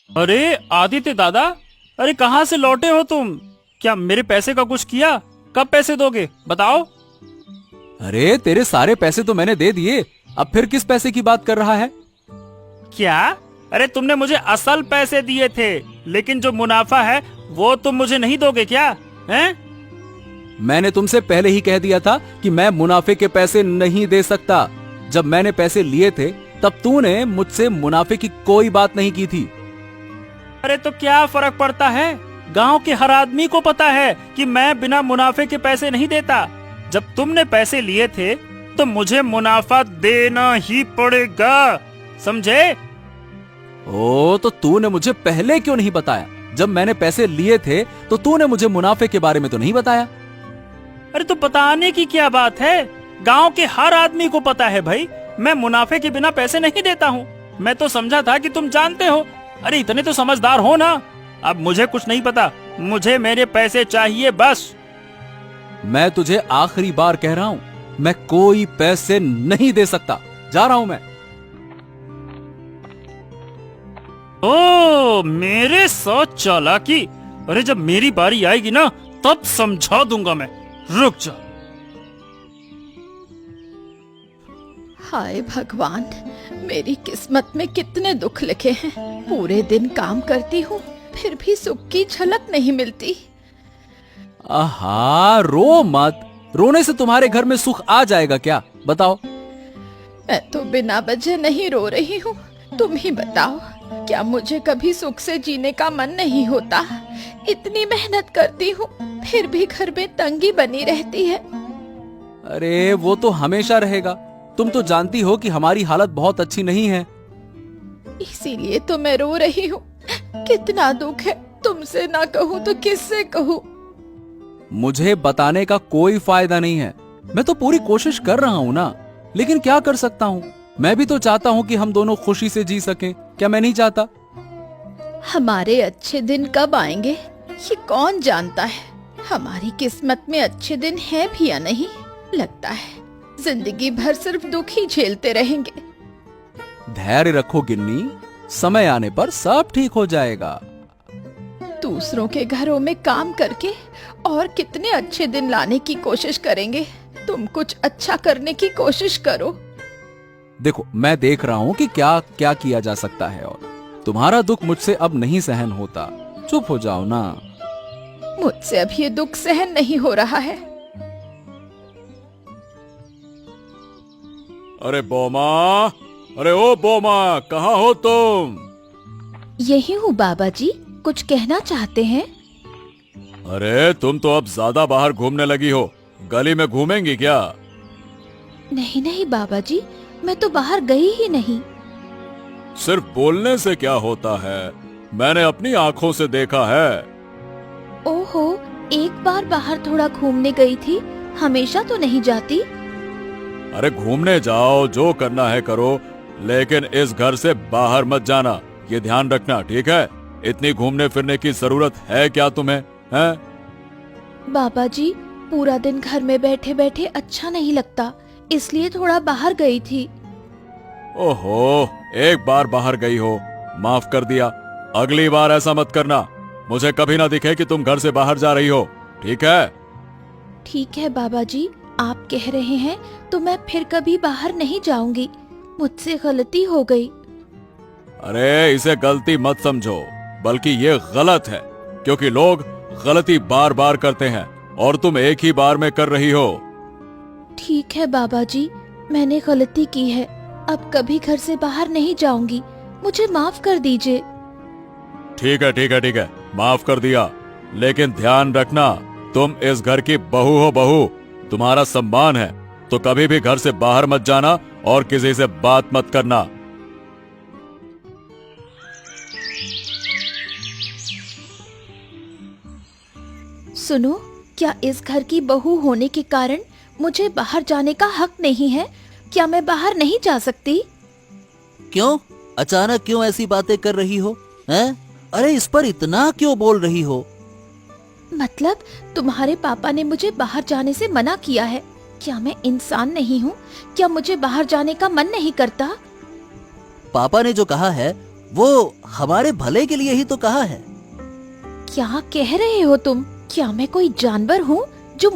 अरे आदित्य दादा, अरे कहाँ से लौटे हो तुम? क्या मेरे पैसे का कुछ किया? कब पैसे दोगे बताओ? अरे तेरे सारे पैसे तो मैंने दे दिए, अब फिर किस पैसे की बात कर रहा है? क्या? अरे तुमने मुझे असल पैसे दिए थे, लेकिन जो मुनाफा है वो तुम मुझे नहीं दोगे क्या? हैं? मैंने तुमसे पहले ही कह दिया था कि मैं मुनाफे के पैसे नहीं दे सकता। जब मैंने पैसे लिए थे तब तूने मुझसे मुनाफे की कोई बात नहीं की थी। अरे तो क्या फर्क पड़ता है? गांव के हर आदमी को पता है कि मैं बिना मुनाफे के पैसे नहीं देता। जब तुमने पैसे लिए थे तो मुझे मुनाफा देना ही पड़ेगा, समझे? ओ, तो तूने मुझे पहले क्यों नहीं बताया? जब मैंने पैसे लिए थे तो तूने मुझे मुनाफे के बारे में तो नहीं बताया। अरे तो बताने की क्या बात है? गांव के हर आदमी को पता है भाई, मैं मुनाफे के बिना पैसे नहीं देता हूँ। मैं तो समझा था कि तुम जानते हो। अरे इतने तो समझदार हो ना। अब मुझे कुछ नहीं पता, मुझे मेरे पैसे चाहिए बस। मैं तुझे आखिरी बार कह रहा हूँ, मैं कोई पैसे नहीं दे सकता। जा रहा हूँ मैं। ओ मेरे साथ चालाकी? अरे जब मेरी बारी आएगी ना तब समझा दूंगा मैं। रुक जा। हाय भगवान, मेरी किस्मत में कितने दुख लिखे हैं। पूरे दिन काम करती हूँ फिर भी सुख की झलक नहीं मिलती। आहा, रो मत। रोने से तुम्हारे घर में सुख आ जाएगा क्या? बताओ। मैं तो बिना वजह नहीं रो रही हूँ, तुम ही बताओ। क्या मुझे कभी सुख से जीने का मन नहीं होता? इतनी मेहनत करती हूँ फिर भी घर में तंगी बनी रहती है। अरे वो तो हमेशा रहेगा। तुम तो जानती हो कि हमारी हालत बहुत अच्छी नहीं है। इसीलिए तो मैं रो रही हूँ। कितना दुख है, तुमसे ना कहूँ तो किससे कहूँ? मुझे बताने का कोई फायदा नहीं है। मैं तो पूरी कोशिश कर रहा हूँ ना, लेकिन क्या कर सकता हूँ? मैं भी तो चाहता हूँ कि हम दोनों खुशी से जी सकें। क्या मैं नहीं चाहता? हमारे अच्छे दिन कब आएंगे ये कौन जानता है। हमारी किस्मत में अच्छे दिन है भी या नहीं। लगता है जिंदगी भर सिर्फ दुख ही झेलते रहेंगे। धैर्य रखो गिन्नी, समय आने पर सब ठीक हो जाएगा। दूसरों के घरों में काम करके और कितने अच्छे दिन लाने की कोशिश करेंगे। तुम कुछ अच्छा करने की कोशिश करो। देखो, मैं देख रहा हूँ कि क्या क्या किया जा सकता है, और तुम्हारा दुख मुझसे अब नहीं सहन होता। चुप हो जाओ ना। मुझसे अब ये दुख सहन नहीं हो रहा है। अरे बोमा, अरे ओ बोमा, कहाँ हो तुम? यही हूँ बाबा जी, कुछ कहना चाहते हैं? अरे तुम तो अब ज्यादा बाहर घूमने लगी हो। गली में घूमेंगी क्या? नहीं नहीं बाबा जी, मैं तो बाहर गई ही नहीं। सिर्फ बोलने से क्या होता है? मैंने अपनी आंखों से देखा है। ओहो, एक बार बाहर थोड़ा घूमने गई थी, हमेशा तो नहीं जाती। अरे घूमने जाओ, जो करना है करो, लेकिन इस घर से बाहर मत जाना, ये ध्यान रखना, ठीक है? इतनी घूमने फिरने की जरूरत है क्या तुम्हें? हैं? बाबा जी, पूरा दिन घर में बैठे बैठे अच्छा नहीं लगता, इसलिए थोड़ा बाहर गई थी। ओहो, एक बार बाहर गई हो, माफ कर दिया। अगली बार ऐसा मत करना। मुझे कभी ना दिखे कि तुम घर से बाहर जा रही हो, ठीक है? ठीक है बाबा जी, आप कह रहे हैं तो मैं फिर कभी बाहर नहीं जाऊंगी। मुझसे गलती हो गई। अरे इसे गलती मत समझो, बल्कि ये गलत है, क्योंकि लोग गलती बार बार करते हैं और तुम एक ही बार में कर रही हो। ठीक है बाबा जी, मैंने गलती की है, अब कभी घर से बाहर नहीं जाऊंगी, मुझे माफ कर दीजिए। ठीक है ठीक है ठीक है, माफ कर दिया, लेकिन ध्यान रखना, तुम इस घर की बहू हो। बहू, तुम्हारा सम्मान है, तो कभी भी घर से बाहर मत जाना और किसी से बात मत करना। सुनो, क्या इस घर की बहू होने के कारण मुझे बाहर जाने का हक नहीं है? क्या मैं बाहर नहीं जा सकती? क्यों? अचानक क्यों ऐसी बातें कर रही हो? हैं? अरे इस पर इतना क्यों बोल रही हो? मतलब तुम्हारे पापा ने मुझे बाहर जाने से मना किया है। क्या मैं इंसान नहीं हूँ? क्या मुझे बाहर जाने का मन नहीं करता? पापा ने जो कहा है वो हमारे भले के लिए ही तो कहा है। क्या कह रहे हो तुम? क्या मैं कोई जानवर हूँ जो